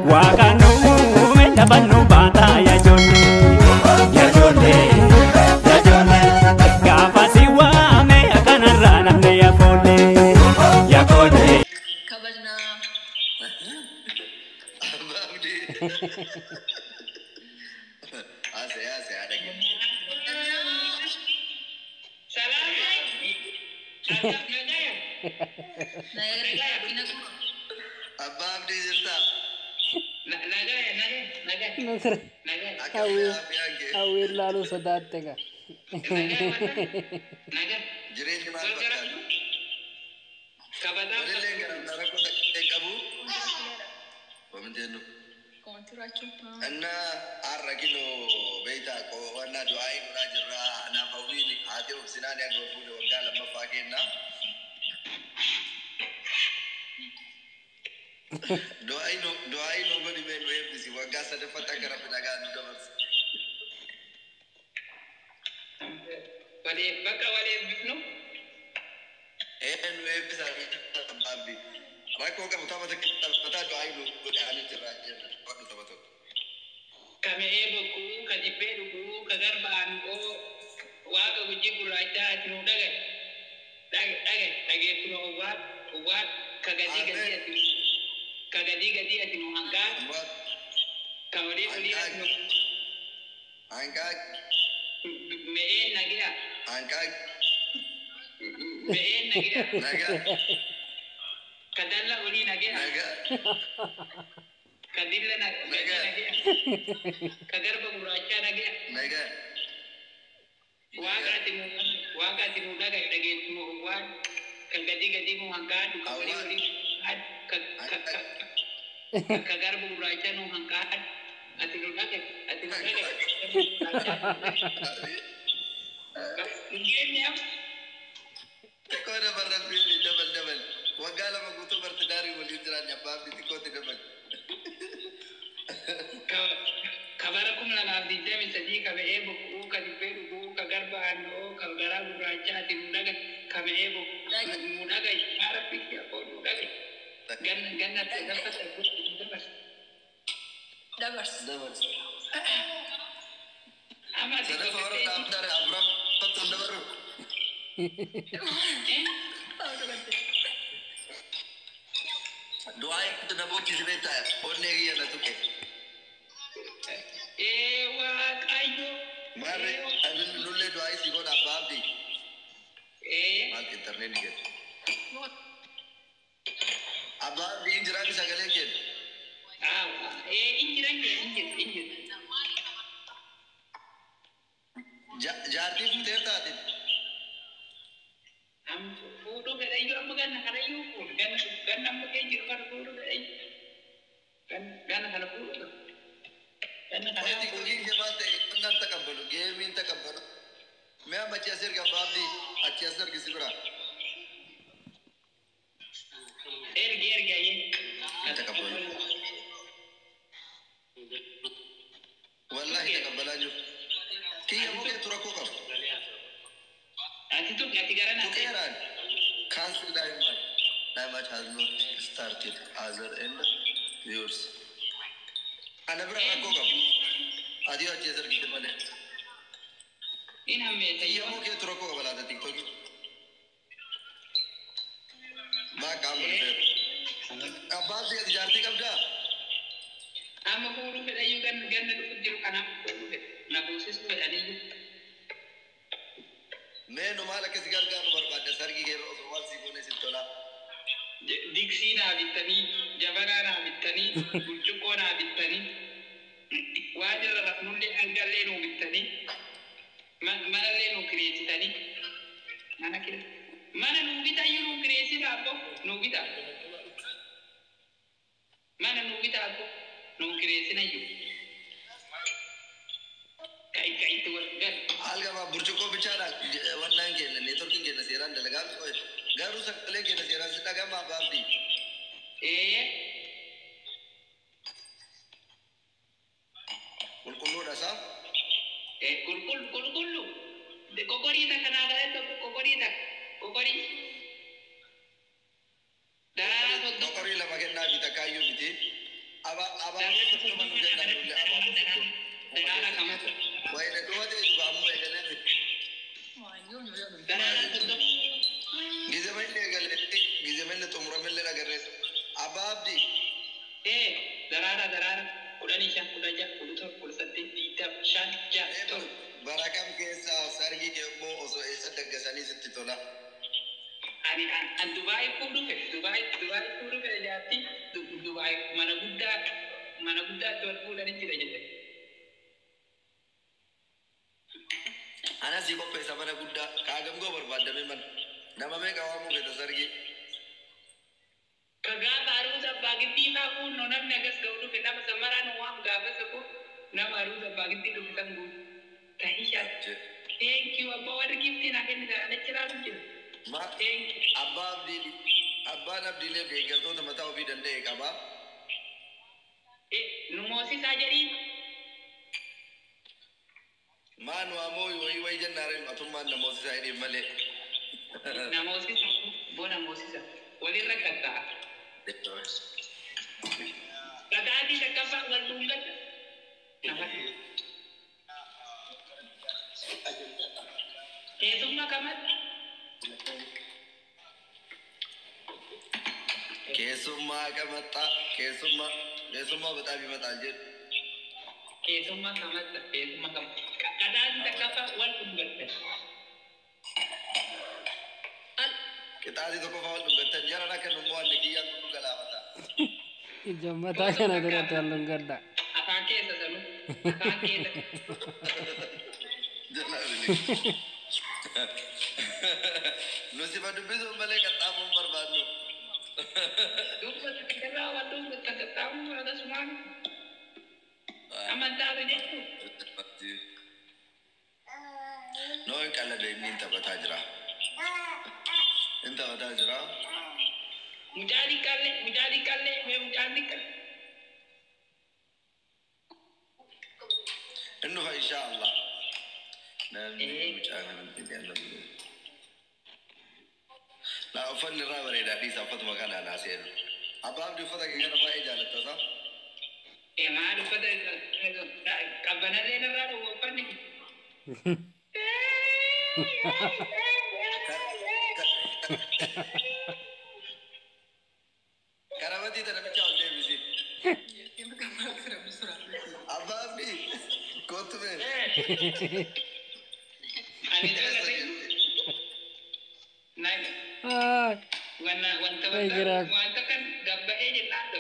Wakanu mendabanu bata ya jone ya jone ya jone kafasi wa me akana rana ne ya kone kabajna Babdi ase ada gitu Salam nagaya pinaku Babdi jirta Nasr awir lalu sodaatega jireenya maal fakkaatu walillee gara rakkoo ta'e qabu wamteenu anna har'a kinoo beeytaa qo'annaa du'aa'ii godhaa jirra anaaf hawwiin haati obsinaan yaa fuudhe waggaa lammaffaa kenna du'aa'ii noo godhi mee nu eebbisi waggaa sadaffatti akka rabbi nagaa nu dabarsu bakka wal eebbifnu nu eebbisa babbi rakkoo qabu taphataa du'aa'ii nu godhe ani jirraa jenna wadhu taphatoo kamee bokkuu ka jibbee dhuguu ka garbaan koo waaqa gujji gurraachaa ati nu dhageettu nu uwwaat ka gadii gadii ati nu hanqaa ka olii ati nu hanqaa me'een nagiya hanqaa me'een nagiya nagaa ka dalla olii nagiya nagaa ka dilla nagiya ka garba gurraachaa nagiya nagaa waaqa ati nu dhageettu nu uwwaat ka gadii mu hanqaadhu ka olii ka garba gurraachaa nu hanqaadhu ati nu dhage Kau barang pilih double wagala magutu bertedari wali jalan abab di tikoti double kabarakum lana dijami sadi ka beebo ka dibedu ka garba ando ka garabu raja tindaga ka beebo mudaga isara pikya ko mudaga ganna dabas ama sana orang daftar abram betul baru doa itu nabo kisbeta onne giya na tuke wa kayo mare adun nulle doa isi ko abab di mal internet di abab di injira bisa galen ken injir jarti futer tadi am fudo be ayo am ganna kana yu ko ganna am ke jir kar fudo be ay ganna kana fudo ganna kana Politik ini jemaat enggak takabulu, gaming takabulu. Saya baca asir ke babdi, baca asir ke sibra. ergi aye Takabulu. Wallahi takabala ju. Kaya mo kaya turako ka. ati tu gati garana Tukeran. Cancel diamond. Diamond has not started other end viewers. Ana berapa ko ka? Adio baca asir kita mana? in hamme Kaya mo kaya turako ka bala da TikTok. Ma काम करते अब बात ये जाती कब जा am fudo be ayo ganna du jir kana fudo be na proses be ani मैं नुमाला के सिगार का नंबर बात है सर की गेर रोज़ सी बोने से तोला diksi na bitani jabana na bitani bulchuko na bitani wajira raknulle angalle no bitani manalle no creatitani mana kire mana no bita yuru creati da ko no bita mana no bita ko no creati na yu kai tu warga हाल का बाप बुर्चो को बिचारा वरना के नेटवर्किंग के नसेरान लगा गारू सकले के नसेरान से लगा मां बाप दी कुल रसा kullu de kokorita kana da to kokorita kokori da नौकरी लगा के ना भी तकायु भी थी أبا كنت من جنة ولا أبا Darara kamat. وين دوت يجوا عمو يقلني Darara tutup. جزمين تمر من اللي نقرس أبا أبدي Darara. Kudani shan kudaja kudutor kudusati ditab shan jator. barakam kesa sargi ke mo oso esa dagasani sittitola Ani Dubai kudu fe jati Dubai mana gudda tuan kudani tidak jadi. ana si ko pesa mana gudda kagam go barbada memang nama me kawamu beta sargi Kaga baru sa bagiti na ko nonam nagas gaudu kita samara no am gaga sako na baru sa bagiti do kitangu tahisha thank you about gifting akan ada cerah mungkin ma abba abdi le de garto da mata obi dande ka ba numosi sajari ma no amoy wai jannare matumma na mosi sai male namosi bona mosi sa wali rakata Kadadi takapa walungat. Kesuma kamat. kesuma kamata kesuma batabi matajid Kesuma kamat. Kadadi takapa walungat. kita di toko fawal dungatan jara nak numuan lagi yang kudu galamata Ijomba takana dura talung gadda. Akake sasalu. Akake. jana ini nusi badu beso balik katamu berbadu Dupa kita waktu kita tahu ada semua. Aman tak ada jatuh. Noin kala de minta batajra inta batajra Mujadi kalle, me mujadi kalle. انه ان شاء الله نامي مجاهد انت لا افل الرابر الى حديث فاطمه كان انا سيد اباب دي فتك كان ما اجالت صح ما رفض كبنا لنا رادو وفني. كرامتي ترى بتشاول دي بيجي اباب دي كنت من Ani jaga sih. Naik. Wanta kan gabba aja nado.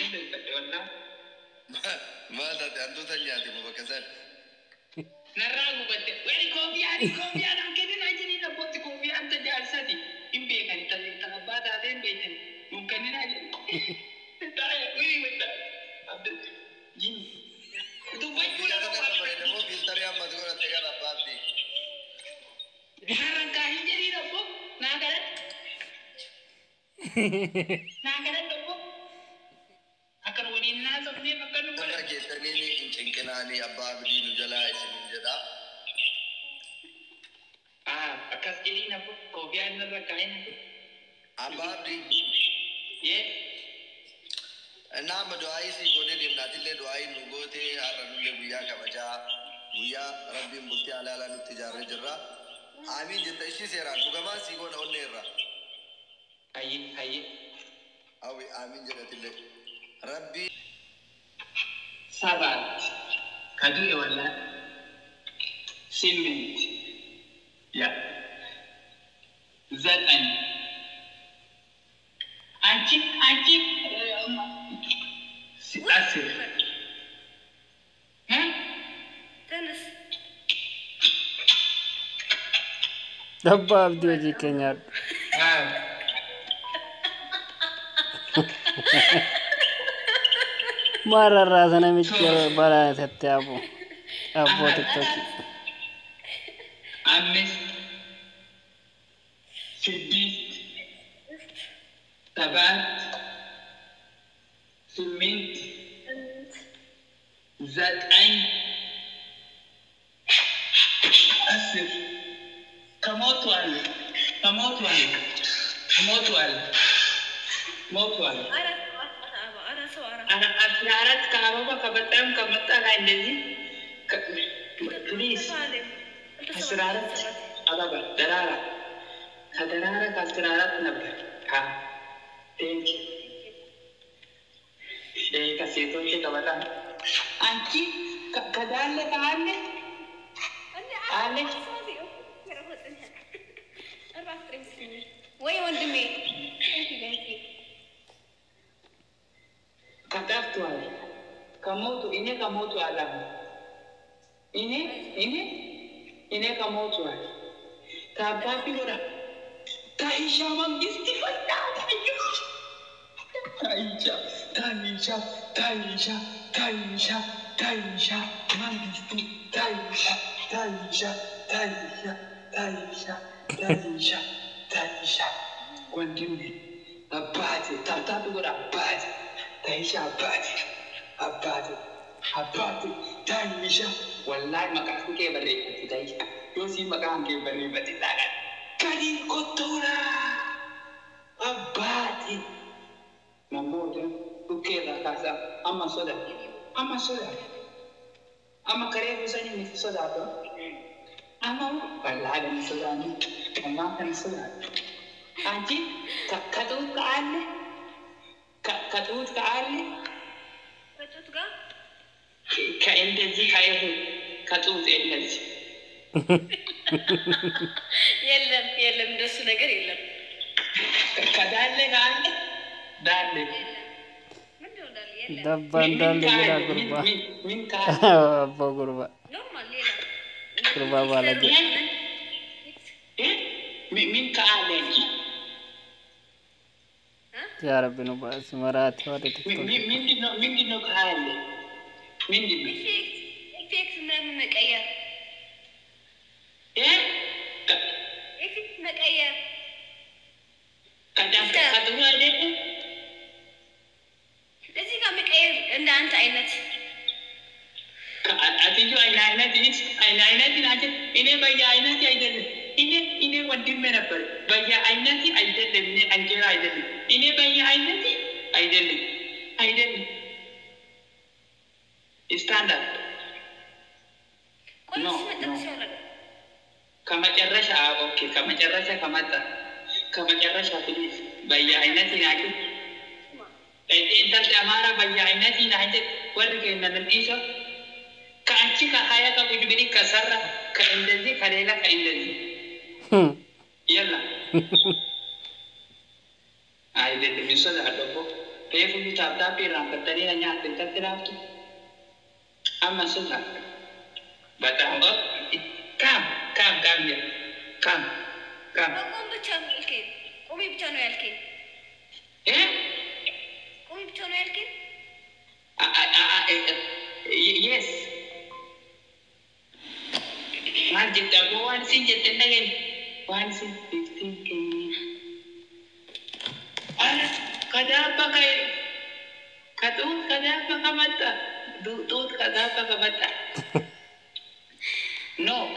Ini betul nah. ما لا عنده تنياتي مبكسات Naragu batte. Wari kopi ada kini aja ni nak buat kopi anta jalsa di. Imbe kan tadi tabada ada imbe kan. Mungkin ini aja. Tanya, wih betul. Abdul. Jin. Itu baik pula orang. mau filter yang mati kau nanti kan apa di Sekarang kahin jadi dapur. Nagaran dapur. Akan wali nasa ni akan wali. Karena kita ni incengkenani abah di nujala isin jeda Akas jadi dapur. Kopi anda kain. abah di Yes. nama doa isi kau ni nanti le doa ini nugote aranu le buya kabaja buya Rabbi multi ala ala nutijarre jerra amin jeta isi seran bukan masih kau nak onera Aye. awi amin jeta tile Rabbi Sabar. Kadu ya wala. Simin. Ya. Zatan. Anjing. Si asir. Tennis. Dabba abdi ji kenyar. Mara razana mikir bara sette abu tiktok. Amis. Sidit. Tabat. Simint. Zatan. Asir. Kamotual. Ada أنا أسرارات كهرباء كبتم كمتا كايندزي بليز أسرارات أبغى درارة كدرارة كأسرارات نبغى ها thank you كسيتو شيء كبتا أنتي كدالة كأني أني وين وندمي كتبت عليه كموت إني كموت على إني كموت على كابابي ولا تايشا من استفدت تايشا من تايشا كونديني أبادي تابتابي ولا أبادي تايشا أبادي تايشا والله ما كان كيف بريء تايشا يوسي ما كان كيف بريء بتلاقي كارين كتورا أبادي نموذج وكذا كذا أما صدا أما كريه بسني مثل صدا أما والله أنا صداني أما كان صدا أنتي كتوت كأني كإندزي كايه كتوت إندزي يلم دس نجار يلم كدالة كأني دالة Dabban dalle gida gurba. من كان Abba gurba. نورمال ليلة Gurba balage. من كأني Ya Rabbi no bas marati wadi tiktok. من دي كأني من دي فيك من مكير فيك مكير كتوت عليه لذي كان مكير إن أنت عينت أتيجو عيناتي ناجي إني بيا عيناتي أيدل إني ودي من أبل بيا عيناتي أيدل من أنجيل أيدل إني بيا عيناتي أيدل standard no كما جرّش أوكي كما جرّش كما جرّش please بيا عيناتي ناجي أنت أمارا بيا عيناتي ناجي ورقة ننتيجه كأنتي كهايا كوجبني كسرة كإندزي كليلا كإندزي يلا أيدي تبيسوا ده هذا كيف بيتابع بيرام كتري نيا تنتظرته أما سودا بتاعه كم يا كم قوم بتشانو يلكين قومي بتشانو يلكين قومي بتشانو يلكين yes ما جت أبو وانسين جت نعين وانسين 15K أنا كذا بكاي كتوت كذا بكمتا دوت كذا بكمتا no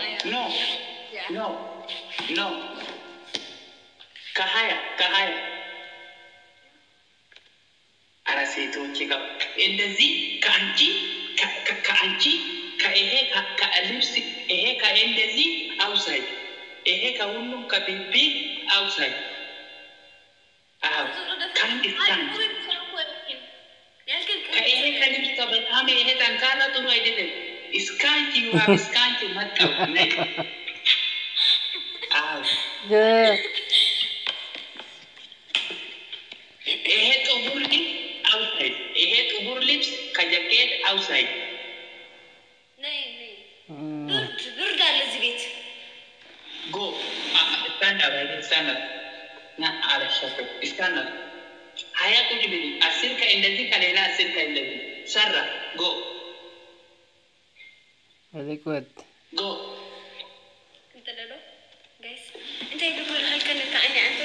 kahaya ara situ chika endezi kanchi ka ehe ka alipsi ehe ka endezi outside ehe ka unum ka bibi outside kan stand ka ehe ka lips ka batame ehe tankala tu I didn't iskanchi you have iskanchi matta ne Yeah. ehe to burli outside ehe to burlips ka jacket outside ناي برد على الزبيت go stand up na ala shafe stand up haya kujibili asirka indezi kalela asirka indezi sarra go Adequate. go انت لولو جايز انت يدخل هالكلمة تعني انت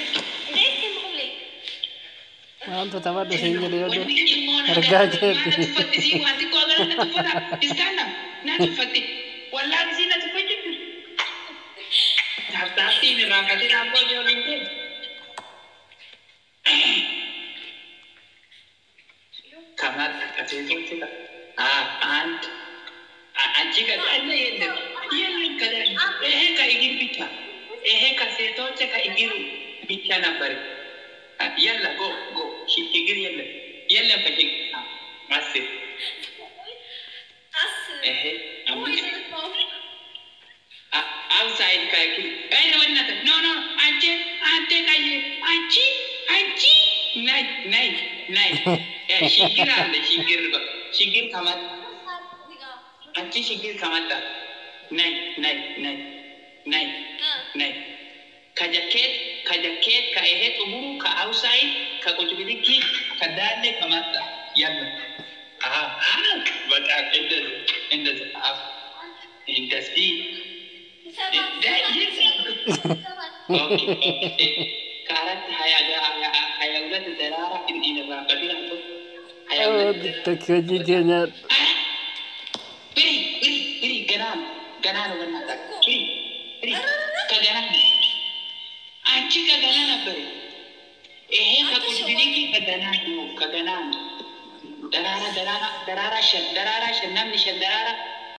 ايه مقبلي Anto tabado single yodo. Argaje tufati wati ko agara na tufata stand up na tufati wallahi sina tufati Tati ni rakati na ko yo linte كمان كتير كده عند أنتي كده أنا يلا كده إيه كايجي بيتا إيه كسيتو كايجي بيتا نبر يلا go شيجي يلا بتجي ماسي إيه outside kaiki no anche nai shigir kamat anche shigir kamata nai kajaket ka ehet umuru ka outside ka kujibiki ka dade kamata yalla but indas industry okay كانت هيا ولاد الدرارة إن الرافدين تكوجي كنات بري جنان ولا بري كجنان أنتي كجنان بري إيه كقول بريكي كجنان درارة شن نمني شن درارة